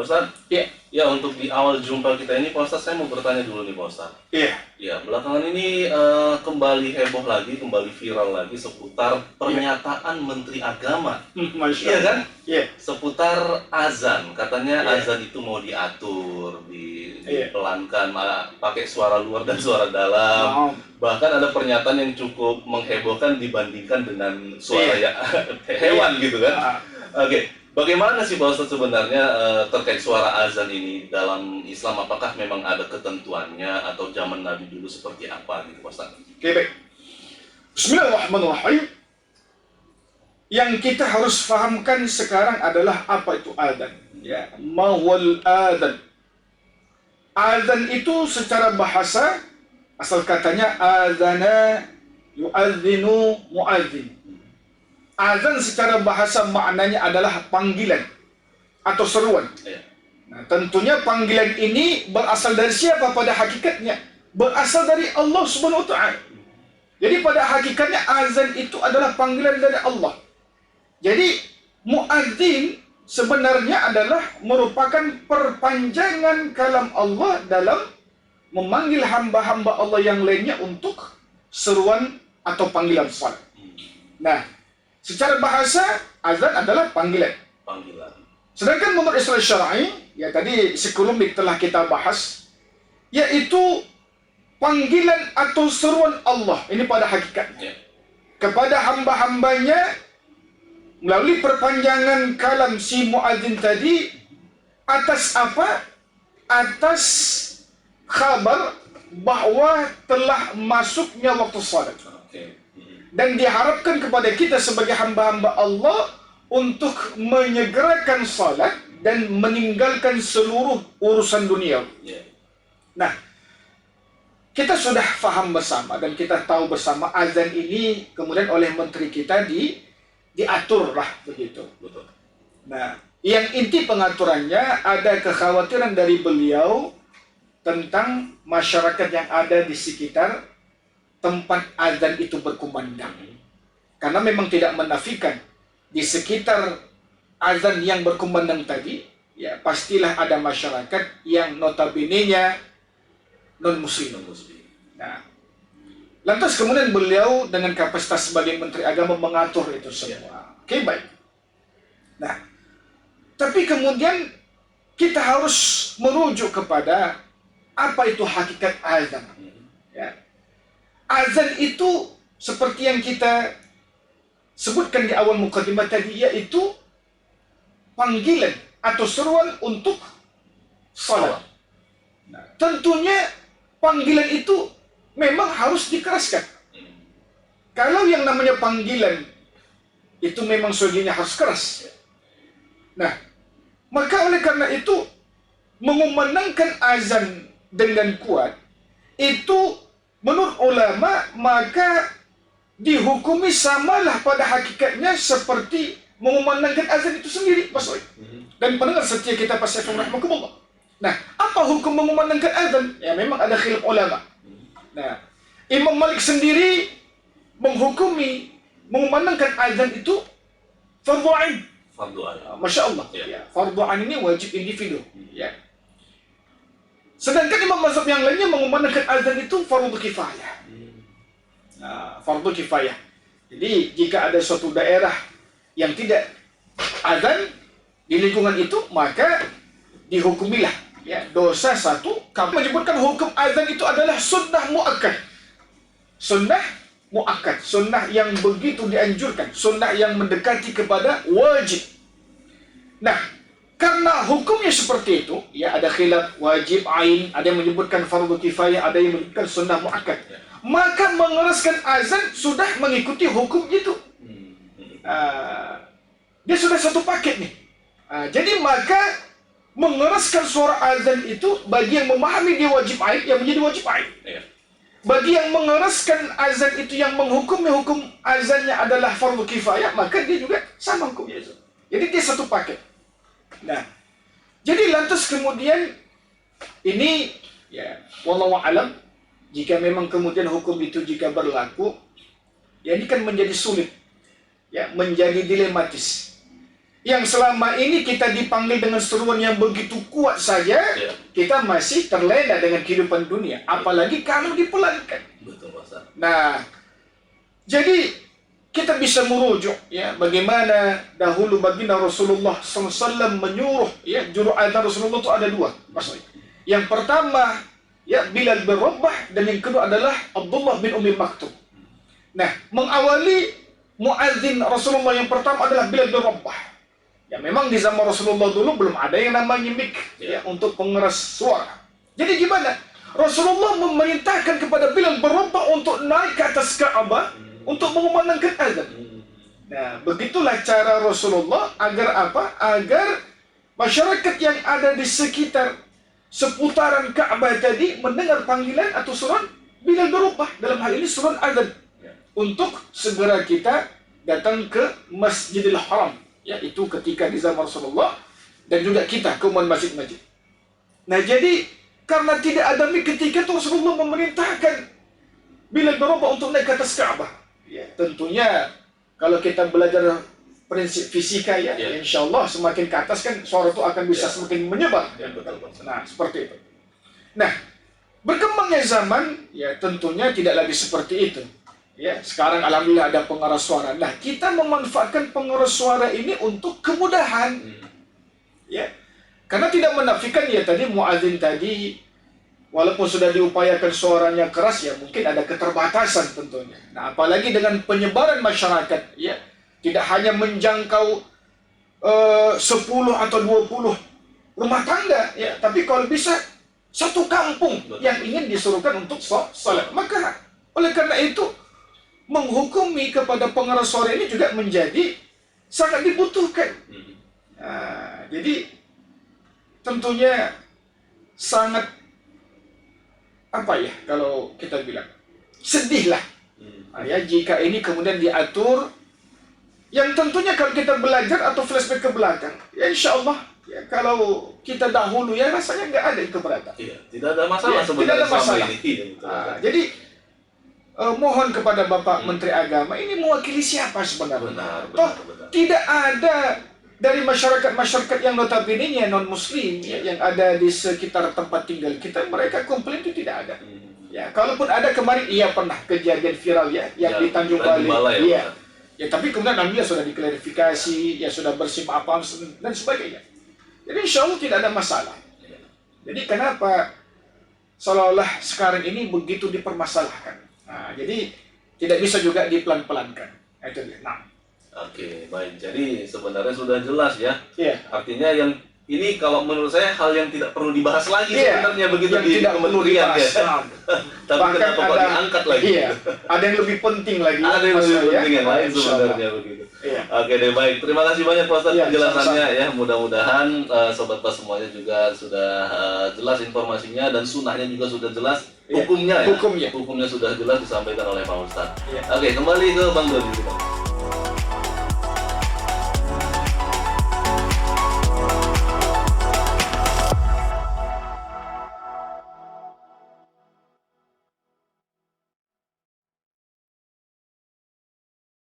Ustaz, Iya. ya untuk di awal jumpa kita ini Pak Ustaz, saya mau bertanya dulu nih Pak Ustaz. Iya. Ya, belakangan ini kembali heboh lagi, kembali viral lagi seputar pernyataan Menteri Agama. Masya Iya kan? Iya. Seputar azan. Katanya Iya. azan itu mau diatur, Iya. dipelankan, pakai suara luar dan suara dalam. Bahkan ada pernyataan yang cukup menghebohkan dibandingkan dengan suara Iya. hewan gitu kan. Ah. Oke, bagaimana sih Pak Ustadz sebenarnya terkait suara azan ini dalam Islam? Apakah memang ada ketentuannya atau zaman Nabi dulu seperti apa gitu Pak Ustadz? Oke, baik. Bismillahirrahmanirrahim. Yang kita harus fahamkan sekarang adalah apa itu azan. Ya, mawal azan. Azan itu secara bahasa asal katanya azana yu'adzinu mu'adzin. Azan secara bahasa maknanya adalah panggilan atau seruan. Ya. Nah, tentunya panggilan ini berasal dari siapa pada hakikatnya? Berasal dari Allah Subhanahu wa taala. Jadi pada hakikatnya azan itu adalah panggilan dari Allah. Jadi muadzin sebenarnya adalah merupakan perpanjangan kalam Allah dalam memanggil hamba-hamba Allah yang lainnya untuk seruan atau panggilan salat. Nah, secara bahasa azan adalah panggilan. Sedangkan menurut istilah syar'i, ya tadi sekelumit telah kita bahas, yaitu panggilan atau seruan Allah ini pada hakikatnya kepada hamba-hambanya melalui perpanjangan kalam si muadzin tadi atas apa? Atas kabar bahwa telah masuknya waktu salat. Dan diharapkan kepada kita sebagai hamba-hamba Allah untuk menyegerakan salat dan meninggalkan seluruh urusan dunia. Nah, kita sudah faham bersama dan kita tahu bersama azan ini kemudian oleh menteri kita diaturlah begitu. Nah, yang inti pengaturannya ada kekhawatiran dari beliau tentang masyarakat yang ada di sekitar tempat azan itu berkumandang. Karena memang tidak menafikan di sekitar azan yang berkumandang tadi, ya pastilah ada masyarakat yang notabene-nya non-muslim. Nah, lantas kemudian beliau dengan kapasitas sebagai Menteri Agama mengatur itu semua. Oke, baik. Nah, tapi kemudian kita harus merujuk kepada apa itu hakikat azan. Ya. Azan itu seperti yang kita sebutkan di awal mukadimah tadi, yaitu panggilan atau seruan untuk salat. Nah, tentunya panggilan itu memang harus dikeraskan. Kalau yang namanya panggilan itu memang suaranya harus keras. Nah, maka oleh karena itu mengumandangkan azan dengan kuat itu menurut ulama maka dihukumi samalah pada hakikatnya seperti mengumandangkan azan itu sendiri, Mas Oi. Dan pendengar setia kita pasti rahmatullah. Nah, apa hukum mengumandangkan azan? Ya memang ada khilaf ulama. Nah, Imam Malik sendiri menghukumi mengumandangkan azan itu fardhu ain. Masya Allah. Ya, fardhu ain ini wajib individu. Ya. Sedangkan imam mazhab yang lainnya mengumandangkan azan itu fardhu kifayah. Nah, fardhu kifayah. Jadi jika ada suatu daerah yang tidak azan di lingkungan itu, maka dihukumilah ya dosa satu. Kami menyebutkan hukum azan itu adalah sunnah muakkad. Sunnah muakkad, sunnah yang begitu dianjurkan, sunnah yang mendekati kepada wajib. Nah, karena hukumnya seperti itu, ya ada khilaf wajib ain, ada yang menyebutkan fardhu kifayah, ada yang menyebutkan sunnah muakkad. Maka mengeraskan azan sudah mengikuti hukum itu. Dia sudah satu paket nih. Jadi maka mengeraskan suara azan itu bagi yang memahami dia wajib ain, yang menjadi wajib ain. Bagi yang mengeraskan azan itu yang menghukumi hukum azannya adalah fardhu kifayah, maka dia juga sama hukumnya itu. Jadi dia satu paket. Nah, jadi lantas kemudian ini ya wallahu alam, jika memang kemudian hukum itu jika berlaku, ya ini kan menjadi sulit, ya menjadi dilematis. yang selama ini kita dipanggil dengan seruan yang begitu kuat saja, Ya. kita masih terlena dengan kehidupan dunia. Apalagi kalau dipelankan. Betul, Pak Ustaz. Nah, jadi kita bisa merujuk ya bagaimana dahulu baginda Rasulullah SAW menyuruh ya juru azan Rasulullah itu ada dua maksudnya. Yang pertama ya Bilal bin Rabah dan yang kedua adalah Abdullah bin Ummi Maktum. Nah, mengawali muadzin Rasulullah yang pertama adalah Bilal bin Rabah. Ya memang di zaman Rasulullah dulu belum ada yang namanya mic ya untuk pengeras suara. Jadi gimana? Rasulullah memerintahkan kepada Bilal bin Rabah untuk naik ke atas Ka'bah untuk mengumandangkan azan. Nah, begitulah cara Rasulullah agar apa? Agar masyarakat yang ada di sekitar seputaran Ka'bah tadi mendengar panggilan atau seruan Bilal bin Rabah, dalam hal ini seruan azan, untuk segera kita datang ke Masjidil Haram. Ya, itu ketika di zaman Rasulullah dan juga kita ke masjid-masjid. Nah, jadi karena tidak ada mic ketika itu Rasulullah memerintahkan Bilal bin Rabah untuk naik ke atas Ka'bah. Ya, tentunya kalau kita belajar prinsip fisika ya, insya Allah semakin ke atas kan suara itu akan bisa semakin menyebar. Ya, betul. Nah, seperti itu. Nah, berkembangnya zaman ya tentunya tidak lagi seperti itu. Ya, sekarang alhamdulillah ada pengeras suara. Nah, kita memanfaatkan pengeras suara ini untuk kemudahan. Ya. Karena tidak menafikan ya tadi muadzin tadi walaupun sudah diupayakan suaranya keras ya mungkin ada keterbatasan tentunya. Nah, apalagi dengan penyebaran masyarakat ya, tidak hanya menjangkau 10 atau 20 rumah tangga ya, tapi kalau bisa satu kampung yang ingin disuruhkan untuk salat. Maka oleh karena itu menghukumi kepada pengeras suara ini juga menjadi sangat dibutuhkan. Nah, jadi tentunya sangat apa ya kalau kita bilang sedihlah ya jika ini kemudian diatur, yang tentunya kalau kita belajar atau flashback ke belakang ya insya Allah ya kalau kita dahulu ya rasanya nggak ada yang keberatan. Iya, tidak ada masalah Ya, sebenarnya tidak ada selama masalah. ini. Iya, betul. Jadi mohon kepada Bapak Menteri Agama ini mewakili siapa sebenarnya? Toh tidak ada dari masyarakat yang notabene non-muslim yang ada di sekitar tempat tinggal kita, mereka komplain itu tidak ada. Ya, kalaupun ada kemarin iya pernah kejadian viral ya yang di Tanjung Balai. Iya. Ya, tapi kemudian alhamdulillah sudah diklarifikasi, ya sudah bersih maaf dan sebagainya. Jadi insya Allah tidak ada masalah. Jadi kenapa seolah-olah sekarang ini begitu dipermasalahkan? Nah, jadi tidak bisa juga dipelan-pelankan. Itu dia. Nah. Oke, baik. Jadi sebenarnya sudah jelas ya. Iya. Artinya yang ini kalau menurut saya hal yang tidak perlu dibahas lagi sebenarnya begitu yang di tidak perlu kementerian dibahas. ya. Tapi Bahkan kenapa kok diangkat lagi? Iya. Ada yang lebih penting lagi. Ada yang lebih penting yang lain Insya sebenarnya Allah. begitu. Iya. Oke deh, baik. Terima kasih banyak Pak Ustadz Iya, penjelasannya sama-sama. ya. Mudah-mudahan Sobat Pas semuanya juga sudah jelas informasinya dan sunnahnya juga sudah jelas. Iya, Hukumnya ya. hukumnya. Hukumnya sudah jelas disampaikan oleh Pak Ustadz. Iya. Oke, kembali ke Bang Dodi.